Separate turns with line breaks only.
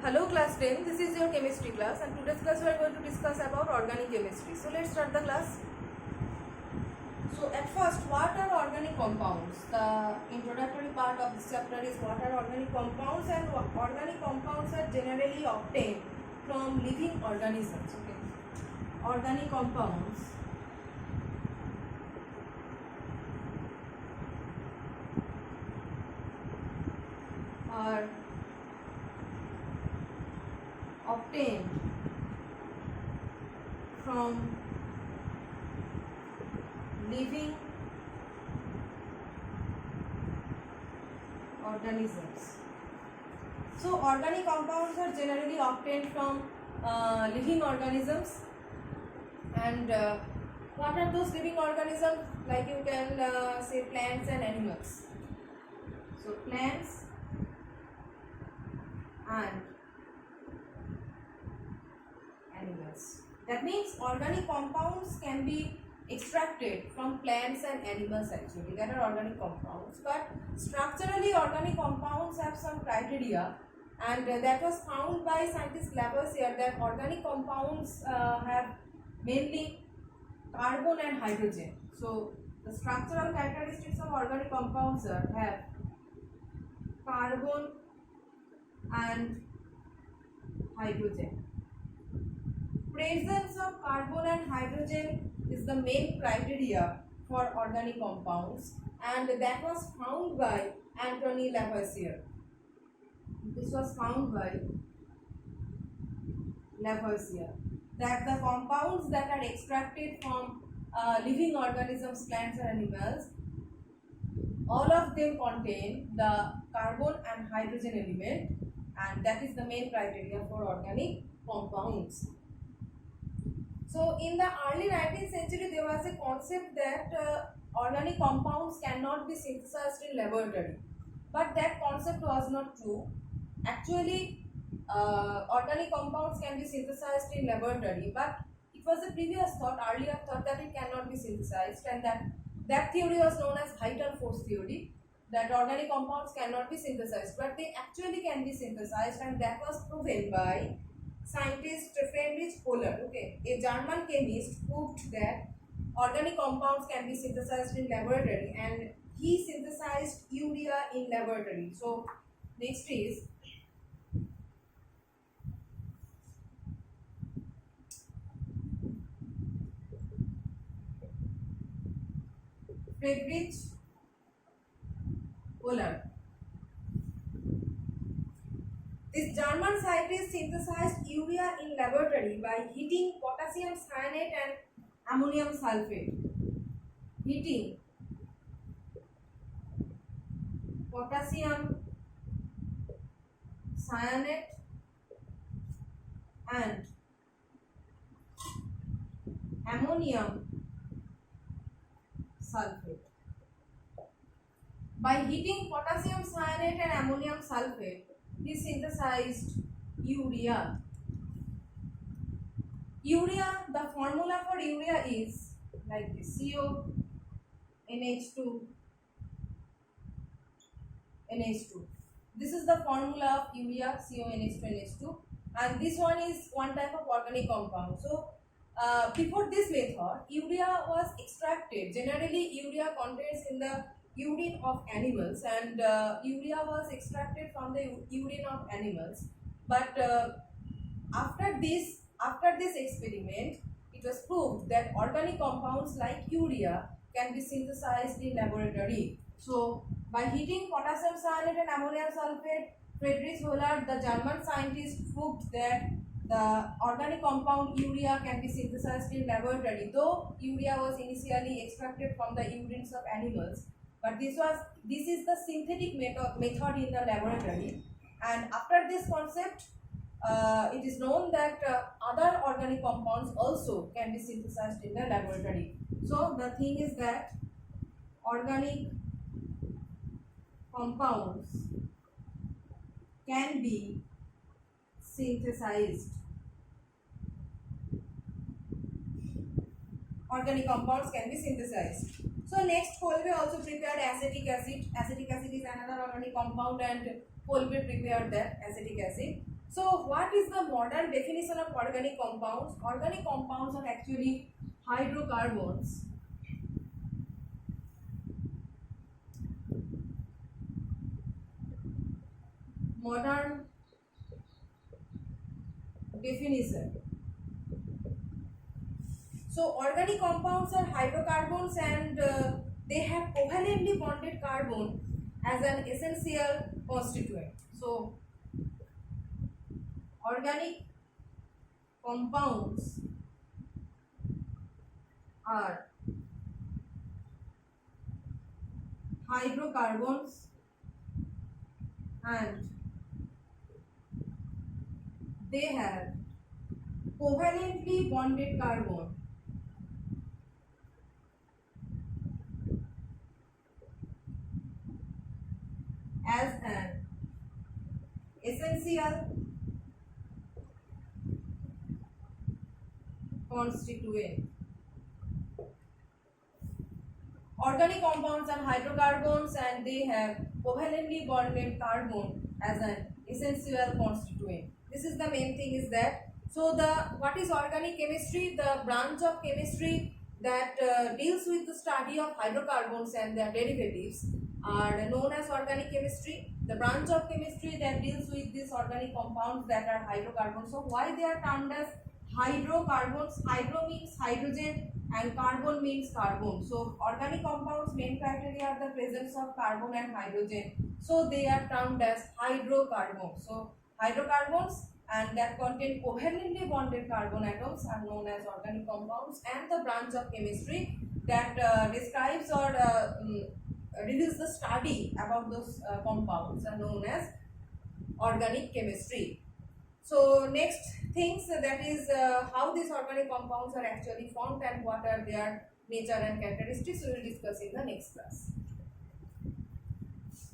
Hello class 10, this is your chemistry class and today's class we are going to discuss about organic chemistry. So let's start the class. So at first, what are organic compounds? The introductory part of this chapter is what are organic compounds, and organic compounds are generally obtained from living organisms. Okay, organic compounds are obtained from living organisms. So organic compounds are generally obtained from living organisms, and what are those living organisms? Like you can say plants and animals. So plants and animals. That means organic compounds can be extracted from plants and animals actually, that are organic compounds. But structurally organic compounds have some criteria, and that was found by scientist Lavoisier that organic compounds have mainly carbon and hydrogen. So the structural characteristics of organic compounds have carbon and hydrogen. Presence of carbon and hydrogen is the main criteria for organic compounds, and that was found by Antoine Lavoisier. This was found by Lavoisier, that the compounds that are extracted from living organisms, plants and animals, all of them contain the carbon and hydrogen element, and that is the main criteria for organic compounds. So in the early 19th century, there was a concept that organic compounds cannot be synthesized in laboratory, but that concept was not true. Actually, organic compounds can be synthesized in laboratory, but it was a previous thought, earlier thought, that it cannot be synthesized, and that theory was known as vital force theory, that organic compounds cannot be synthesized, but they actually can be synthesized, and that was proven by scientist Friedrich Kohler. Okay, a German chemist proved that organic compounds can be synthesized in laboratory, and he synthesized urea in laboratory. So next is Friedrich Kohler. This German scientist synthesized urea in laboratory by heating potassium cyanate and ammonium sulfate. Heating potassium cyanate and ammonium sulfate. By heating potassium cyanate and ammonium sulfate, he synthesized urea. Urea, the formula for urea is like this: CONH2 NH2. This is the formula of urea, CONH2 NH2, and this one is one type of organic compound. So before this method, urea was extracted. Generally, urea contains in the urine of animals, and urea was extracted from the urine of animals. But after this experiment, it was proved that organic compounds like urea can be synthesized in laboratory. So by heating potassium cyanate and ammonium sulfate, Friedrich Kohler, the German scientist, proved that the organic compound urea can be synthesized in laboratory, though urea was initially extracted from the urines of animals. But this is the synthetic method in the laboratory, and after this concept, it is known that other organic compounds also can be synthesized in the laboratory. So the thing is that organic compounds can be synthesized. Organic compounds can be synthesized. So next, Kolbe also prepared acetic acid. Acetic acid is another organic compound, and Kolbe prepared that acetic acid. So what is the modern definition of organic compounds? Organic compounds are actually hydrocarbons modern definition. So organic compounds are hydrocarbons and they have covalently bonded carbon as an essential constituent. So organic compounds are hydrocarbons and they have covalently bonded carbon as an essential constituent. Organic compounds are hydrocarbons and they have covalently bonded carbon as an essential constituent. This is the main thing is that. So the what is organic chemistry? The branch of chemistry that deals with the study of hydrocarbons and their derivatives are known as organic chemistry. The branch of chemistry that deals with these organic compounds that are hydrocarbons. So why they are termed as hydrocarbons? Hydro means hydrogen and carbon means carbon. So organic compounds main criteria are the presence of carbon and hydrogen. So they are termed as hydrocarbons. So hydrocarbons and that contain covalently bonded carbon atoms are known as organic compounds, and the branch of chemistry that describes or reveals the study about those compounds are known as organic chemistry. So next things that is how these organic compounds are actually formed and what are their nature and characteristics we will discuss in the next class.